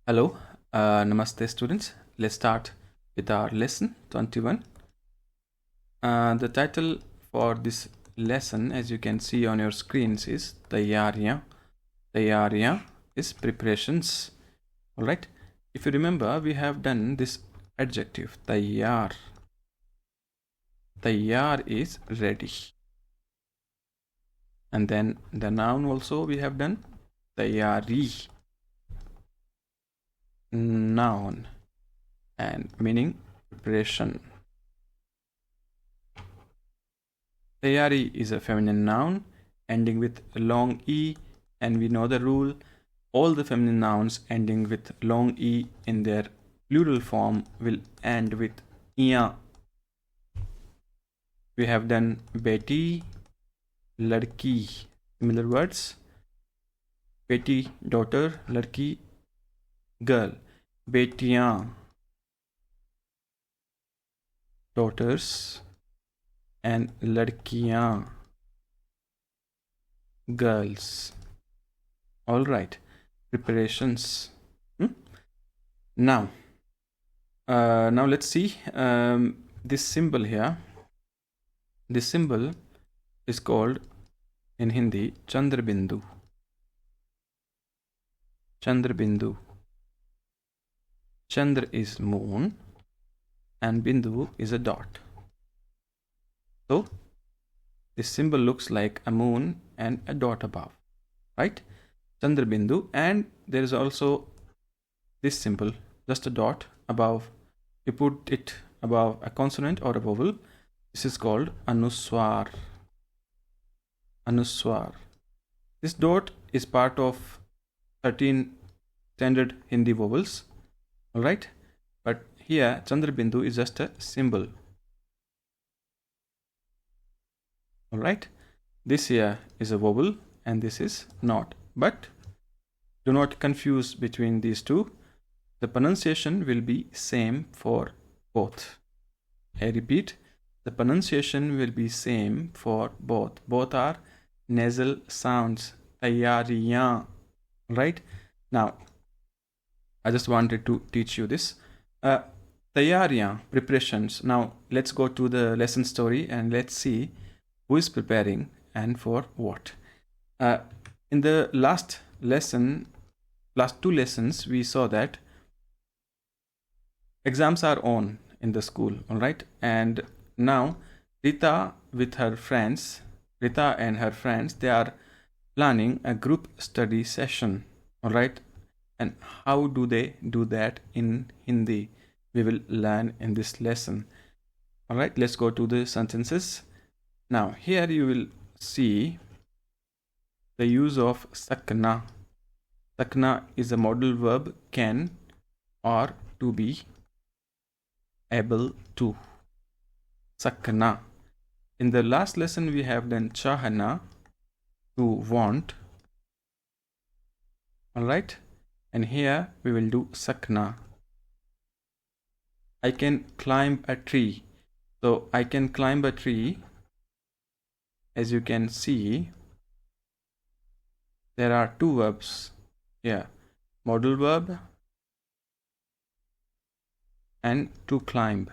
Hello, Namaste students. Let's start with our lesson 21. The title for this lesson, as you can see on your screens, is Tayyariyan. Tayyariyan is preparations. Alright, if you remember, we have done this adjective, Tayyar. Tayyar is ready. And then the noun also we have done, Tayyari. Noun and meaning preparation. Tayari is a feminine noun ending with long E, and we know the rule. All the feminine nouns ending with long E in their plural form will end with iya. We have done beti, ladki, similar words. Beti, daughter, ladki, girl. Betiyan, daughters, and ladkiyan, girls. All right, preparations. Now let's see this symbol here. This symbol is called in Hindi Chandrabindu. Chandrabindu. Chandra is moon and Bindu is a dot. So this symbol looks like a moon and a dot above, right? Chandrabindu, and there is also this symbol, just a dot above. You put it above a consonant or a vowel. This is called Anuswar. Anuswar. This dot is part of 13 standard Hindi vowels. Alright, but here Chandrabindu is just a symbol. Alright, this here is a vowel and this is not, but do not confuse between these two. The pronunciation will be same for both. I repeat, the pronunciation will be same for both. Both are nasal sounds. Tayyariyan. Right? Now, I just wanted to teach you this. Tayyariyan, preparations. Now, let's go to the lesson story and let's see who is preparing and for what. In the last two lessons, we saw that exams are on in the school, all right? And now Rita and her friends, they are planning a group study session, all right? And how do they do that in Hindi? We will learn in this lesson. All right, let's go to the sentences. Now, here you will see the use of sakna. Sakna is a modal verb, can or to be able to. Sakna. In the last lesson, we have done chahana, to want. All right. And here we will do sakna. I can climb a tree. So I can climb a tree. As you can see, there are two verbs here, modal verb and to climb.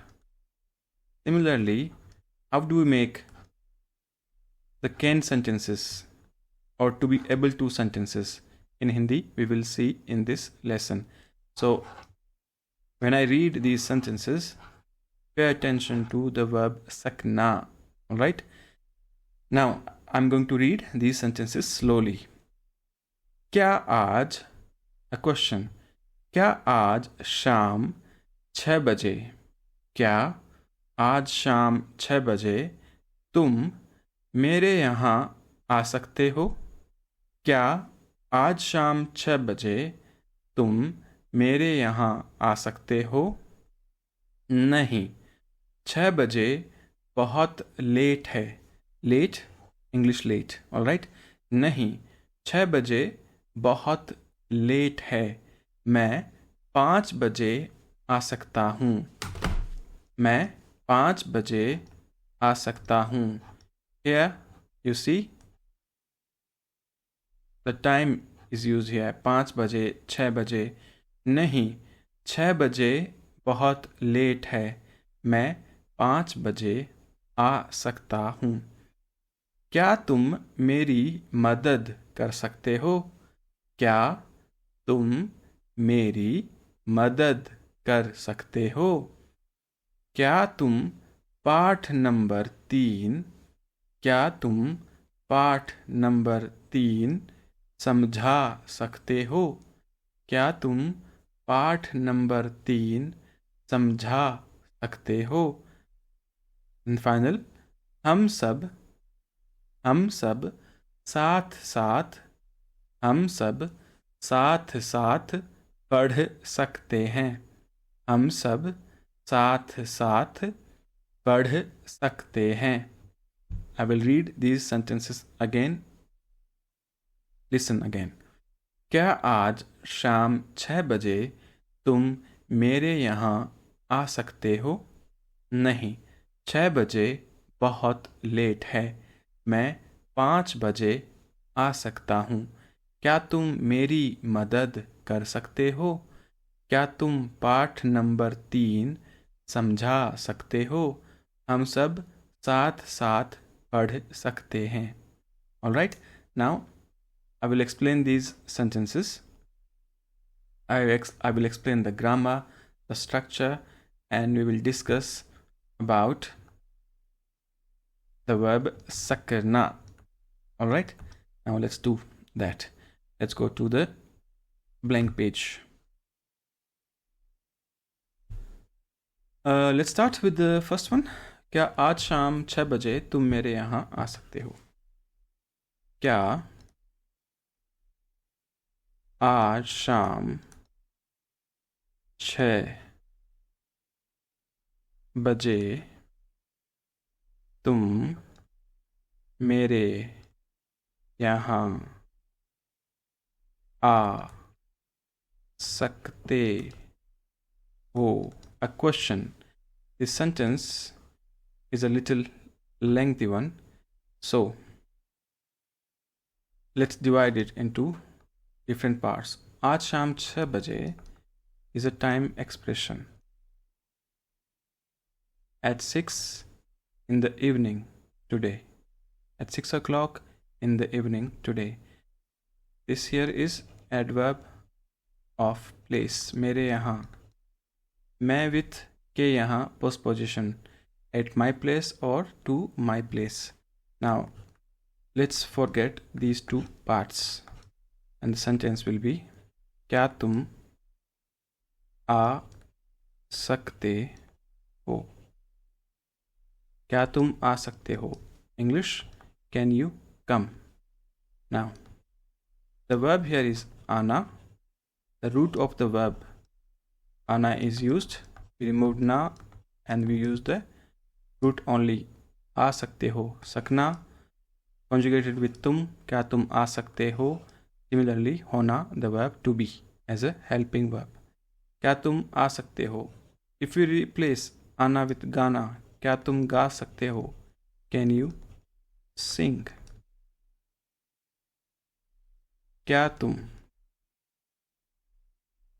Similarly, how do we make the can sentences or to be able to sentences in Hindi? We will see in this lesson. So when I read these sentences, pay attention to the verb sakna. All right. Now I'm going to read these sentences slowly. क्या आज, a question, क्या आज शाम 6 बजे, क्या आज शाम 6 बजे तुम मेरे यहाँ आ सकते हो? क्या आज शाम 6 बजे तुम मेरे यहाँ आ सकते हो? नहीं, 6 बजे बहुत लेट है. Late, English late, alright. नहीं, 6 बजे बहुत लेट है. मैं 5 बजे आ सकता हूँ. मैं 5 बजे आ सकता हूँ. Here you see the time is used here. 5 बजे, 6 बजे. नहीं, 6 बजे बहुत लेट है, मैं 5 बजे आ सकता हूँ। क्या तुम मेरी मदद कर सकते हो? क्या तुम मेरी मदद कर सकते हो? क्या तुम पाठ नंबर 3 क्या तुम पाठ नंबर 3 समझा सकते हो? क्या तुम पाठ नंबर 3 समझा सकते हो? फाइनल, हम सब हम सब साथ साथ हम सब साथ साथ पढ़ सकते हैं। हम सब साथ साथ पढ़ सकते हैं। I will read these sentences again. Listen again. क्या आज शाम 6 बजे तुम मेरे यहाँ आ सकते हो? नहीं, 6 बजे बहुत लेट है, मैं 5 बजे आ सकता हूँ। क्या तुम मेरी मदद कर सकते हो? क्या तुम पाठ नंबर 3 समझा सकते हो? हम सब साथ साथ पढ़ सकते हैं। All right, now I will explain these sentences. I will explain the grammar, the structure, and we will discuss about the verb sakarna. All right, now let's do that. Let's go to the blank page. Let's start with the first one. क्या आज शाम 6 बजे तुम मेरे यहाँ आ सकते हो? क्या आज शाम 6 बजे तुम मेरे यहाँ आ सकते हो? A question. This sentence is a little lengthy one, so let's divide it into different parts. आज शाम 6 बजे is a time expression. At 6 in the evening today. At 6 o'clock in the evening today. This here is adverb of place. मेरे यहाँ. मैं with के यहाँ postposition. At my place or to my place. Now let's forget these two parts and the sentence will be क्या तुम आ सकते हो? क्या तुम आ सकते हो? English, can you come? Now the verb here is ana. The root of the verb ana is used. We removed na and we use the root only. आ सकते हो, सकना, conjugated with तुम, क्या तुम आ सकते हो? Similarly, होना, the verb to be as a helping verb. क्या तुम आ सकते हो? If we replace आना with गाना, क्या तुम गा सकते हो? Can you sing? क्या तुम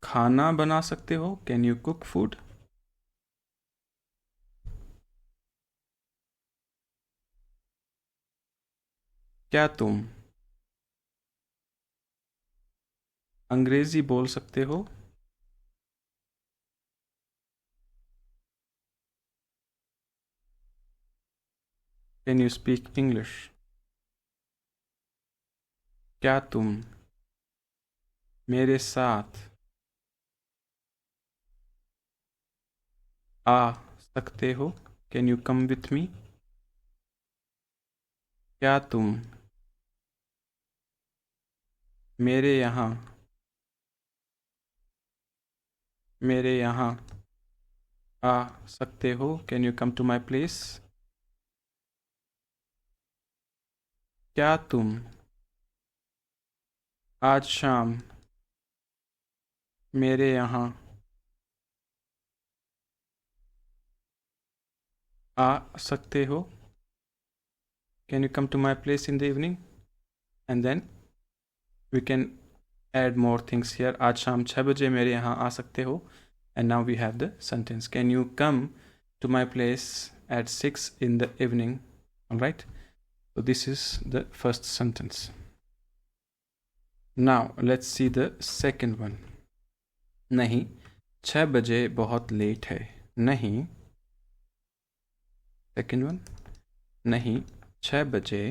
खाना बना सकते हो? Can you cook food? क्या तुम अंग्रेजी बोल सकते हो? Can you speak English? क्या तुम मेरे साथ आ सकते हो? Can you come with me? क्या तुम मेरे यहाँ आ सकते हो? Can you come to my place? क्या तुम आज शाम मेरे यहाँ आ सकते हो? Can you come to my place in the evening? And then we can add more things here. आज शाम 6 बजे मेरे यहाँ आ सकते हो. And now we have the sentence. Can you come to my place at 6 in the evening? All right. So this is the first sentence. Now let's see the second one. नहीं, 6 बजे बहुत लेट है. नहीं. Second one. नहीं, 6 बजे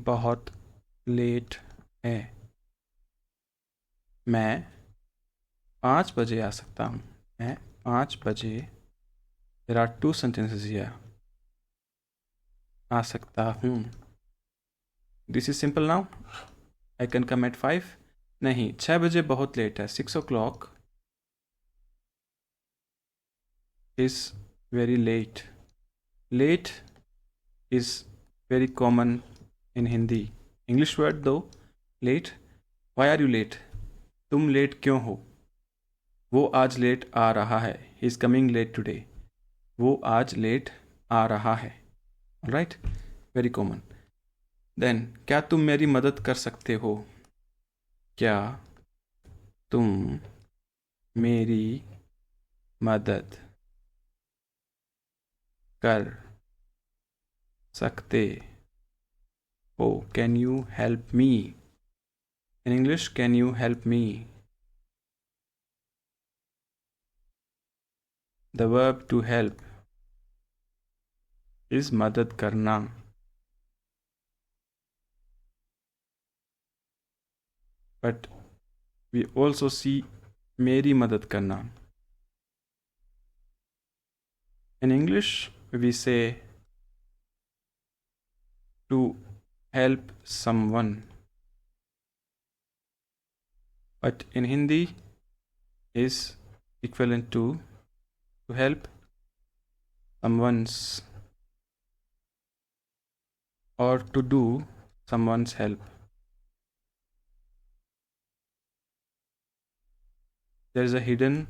बहुत late है. मैं 5 बजे आ सकता हूँ. मैं 5 बजे. There are two sentences here. आ सकता हूँ. This is simple now. I can come at 5. नहीं, 6 बजे बहुत लेट है. 6 o'clock is very late. Late is very common in Hindi. English word though, late. Why are you late? तुम late क्यों हो? वो आज लेट आ रहा है. He is coming late today. वो आज लेट आ रहा है. Alright? Very common. Then, क्या तुम मेरी मदद कर सकते हो? क्या तुम मेरी मदद कर सकते हो? Can you help me? In English, can you help me? The verb to help is मदद करना. But we also see मेरी मदद करना. In English, we say to help someone. But in Hindi is equivalent to help someone's or to do someone's help. There is a hidden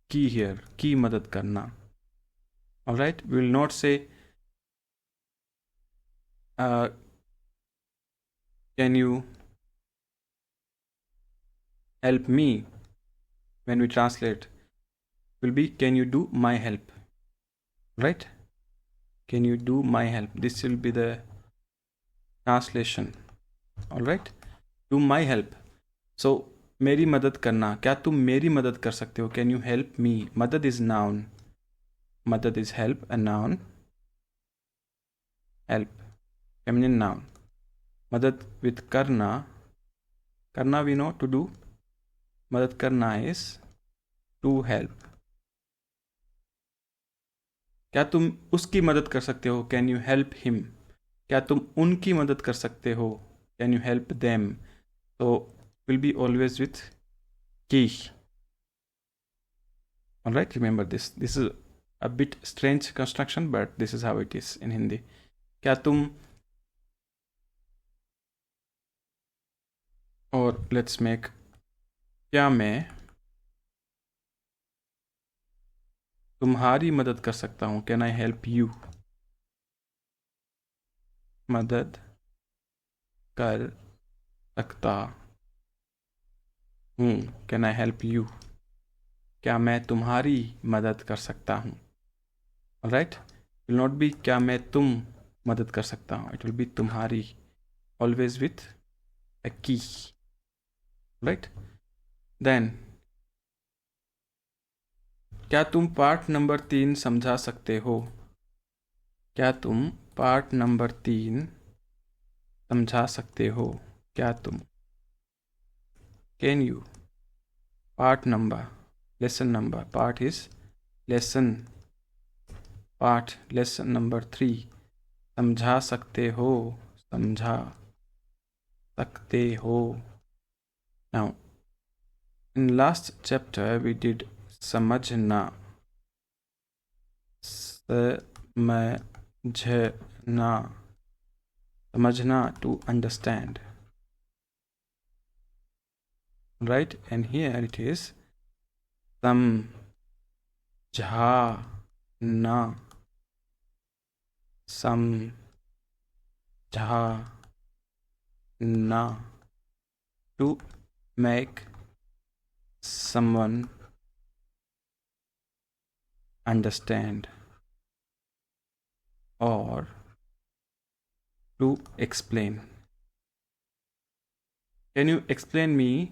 key here. Key मदद करना. Alright, we will not say can you help me when we translate. Will be can you do my help. Right? Can you do my help? This will be the translation. Alright? Do my help. So मेरी मदद करना. क्या तुम मेरी मदद कर सकते हो? Can you help me? मदद is noun. मदद is help, a noun. Help, feminine noun. मदद with करना. करना we know, to do. मदद करना is to help. क्या तुम उसकी मदद कर सकते हो? Can you help him? क्या तुम उनकी मदद कर सकते हो? Can you help them? So will be always with ki. Alright, remember this. This is a bit strange construction, but this is how it is in Hindi. क्या तुम, or let's make क्या मैं तुम्हारी मदद कर सकता हूँ? Can I help you? मदद कर सकता हूँ. Can I help you? क्या मैं तुम्हारी मदद कर सकता हूँ? Alright? Will not be क्या मैं तुम मदद कर सकता हूँ. It will be तुम्हारी. Always with a key. Right? Then क्या तुम पार्ट नंबर 3 समझा सकते हो? क्या तुम पार्ट नंबर 3 समझा सकते हो? क्या तुम. Can you. Part number. Lesson number. Part is lesson. Part lesson number 3. समझा सकते हो. समझा सकते हो. Now, in last chapter we did समझना. समझना. समझना to understand. Right? And here it is समझना. समझना. to make someone understand or to explain. Can you explain me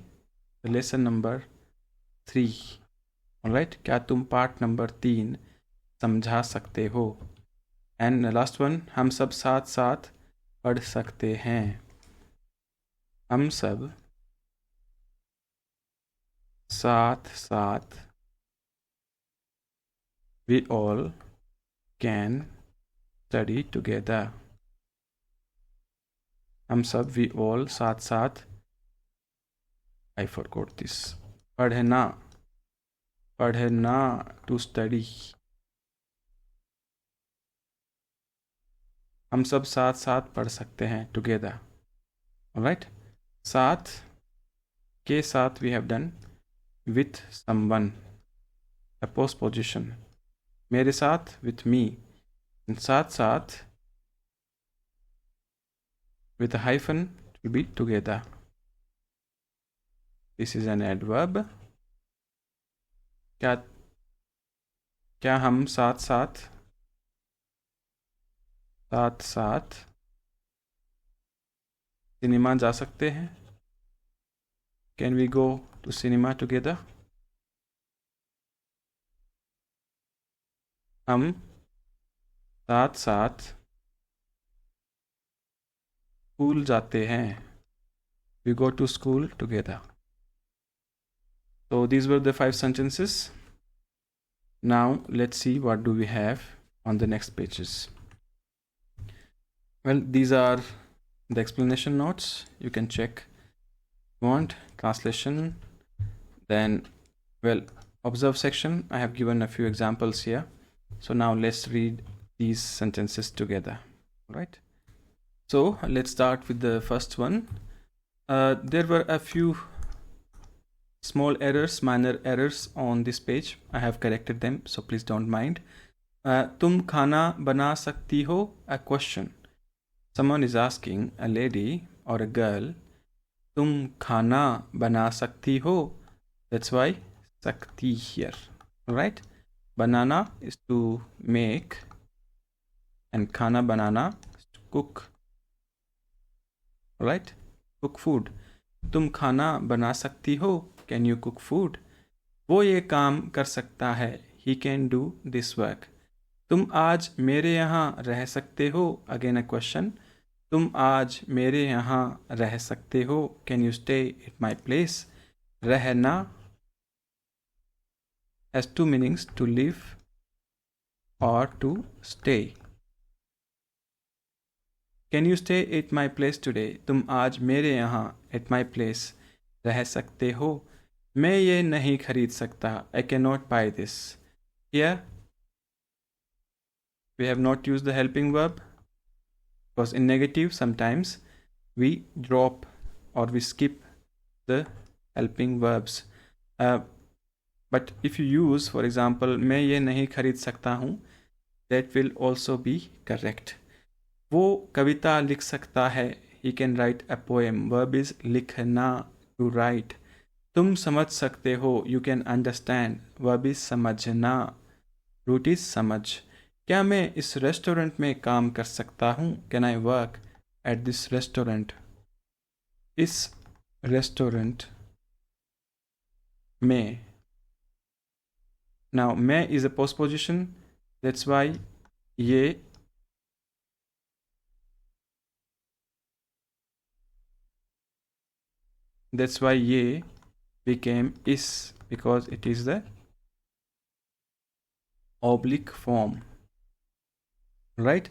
the lesson number 3? Alright, क्या तुम पाठ नंबर 3 समझा सकते हो? एंड लास्ट वन, हम सब साथ साथ पढ़ सकते हैं. हम सब साथ साथ, we all can study together. हम सब, we all, साथ साथ, I forgot this, पढ़ना to study. हम सब साथ साथ पढ़ सकते हैं together. Alright, साथ के साथ we have done with someone, a postposition. मेरे साथ with me, and साथ साथ with a hyphen it will be together. This is an adverb. क्या हम साथ साथ सिनेमा जा सकते हैं? Can we go to cinema together? हम साथ साथ स्कूल जाते हैं. We go to school together. So these were the 5 sentences. Now let's see what do we have on the next pages. Well, these are the explanation notes. You can check if you want. Translation, then, well, observe section. I have given a few examples here. So now let's read these sentences together. Right? So let's start with the first one. There were a few small errors, minor errors on this page. I have corrected them, so please don't mind. तुम खाना बना सकती हो? A question. Someone is asking a lady or a girl, तुम खाना बना सकती हो? That's why sakti here. Alright? Banana is to make, and khana banana is to cook. Alright? Cook food. तुम खाना बना सकती हो? Can you cook food? वो ये काम कर सकता है. He can do this work. तुम आज मेरे यहाँ रह सकते हो? Again a question. तुम आज मेरे यहाँ रह सकते हो? Can you stay at my place? रहना has 2 meanings, to live or to stay. Can you stay at my place today? तुम आज मेरे यहाँ at my place रह सकते हो? मैं ये नहीं खरीद सकता. I cannot buy this. Here we have not used the helping verb because in negative sometimes we drop or we skip the helping verbs. But if you use, for example, मैं ये नहीं खरीद सकता हूँ, that will also be correct. वो कविता लिख सकता है. He can write a poem. Verb is लिखना, to write. तुम समझ सकते हो. You can understand. Verb is समझना. Root is समझ. क्या मैं इस रेस्टोरेंट में काम कर सकता हूँ? Can I work at this restaurant? इस रेस्टोरेंट में. Now, मैं is a postposition. That's why ये became is because it is the oblique form. Right?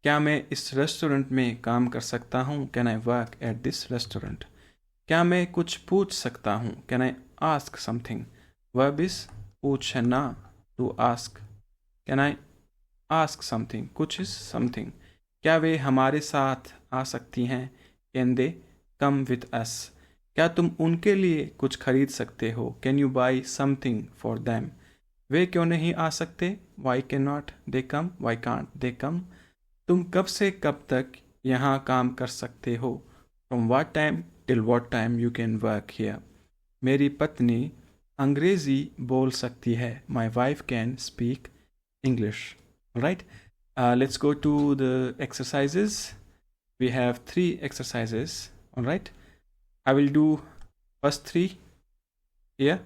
क्या मैं इस रेस्टोरेंट में काम कर सकता हूँ? Can I work at this restaurant? क्या मैं कुछ पूछ सकता हूँ? Can I ask something? Verb is पूछना, to ask. Can I ask something? कुछ is something. क्या वे हमारे साथ आ सकती हैं? Can they come with us? क्या तुम उनके लिए कुछ खरीद सकते हो? Can you buy something for them? वे क्यों नहीं आ सकते? Why cannot they come? Why can't they come? तुम कब से कब तक यहाँ काम कर सकते हो. From what time till what time you can work here. मेरी पत्नी अंग्रेजी बोल सकती है. My wife can speak English. Alright? Let's go to the exercises. We have 3 exercises. Alright? I will do first 3 here,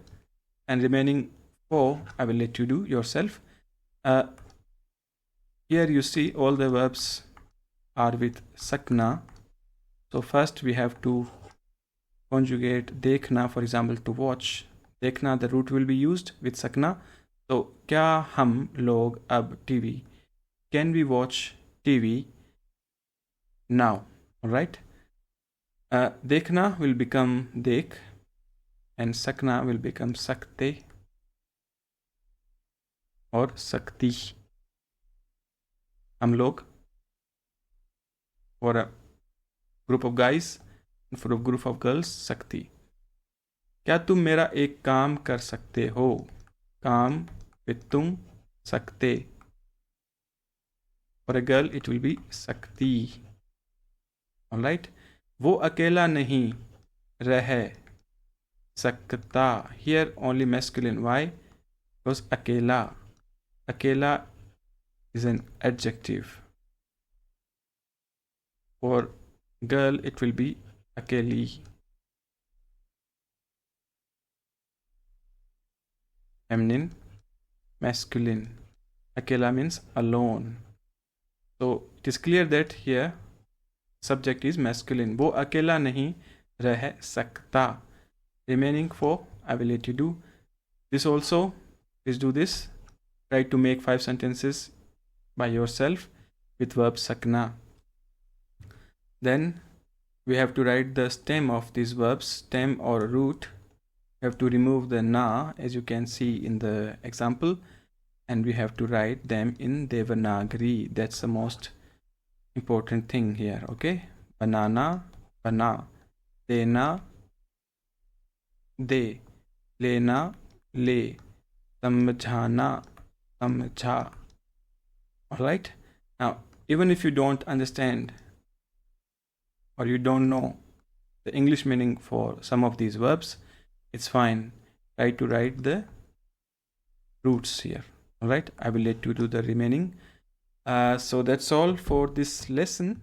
and remaining 4 I will let you do yourself. Here you see all the verbs are with sakna. So first we have to conjugate dekhna, for example, to watch. Dekhna, the root will be used with sakna. So kya hum log ab TV, can we watch TV now? All right. Dekhna will become dekh, and sakna will become sakte or sakti. हम लोग, for a group of guys and for a group of girls, sakti. क्या तुम मेरा एक काम कर सकते हो? काम with तुम, सकते. For a girl it will be sakti. Alright. वो अकेला नहीं रह सकता. Here only masculine. Why? Because अकेला is an adjective. For girl it will be akeli. Feminine, masculine. Akela means alone. So it is clear that here subject is masculine. वो अकेला नहीं रह सकता. Remaining 4 I will let you do this also. Please do this. Try to make 5 sentences by yourself with verb sakna. Then we have to write the stem of these verbs, stem or root. We have to remove the na, as you can see in the example, and we have to write them in Devanagari. That's the most important thing here. Okay, banana, bana, dena, de, lena, le, samjhana, samjha. Alright, now even if you don't understand or you don't know the English meaning for some of these verbs, it's fine. Try to write the roots here. Alright, I will let you do the remaining. So that's all for this lesson.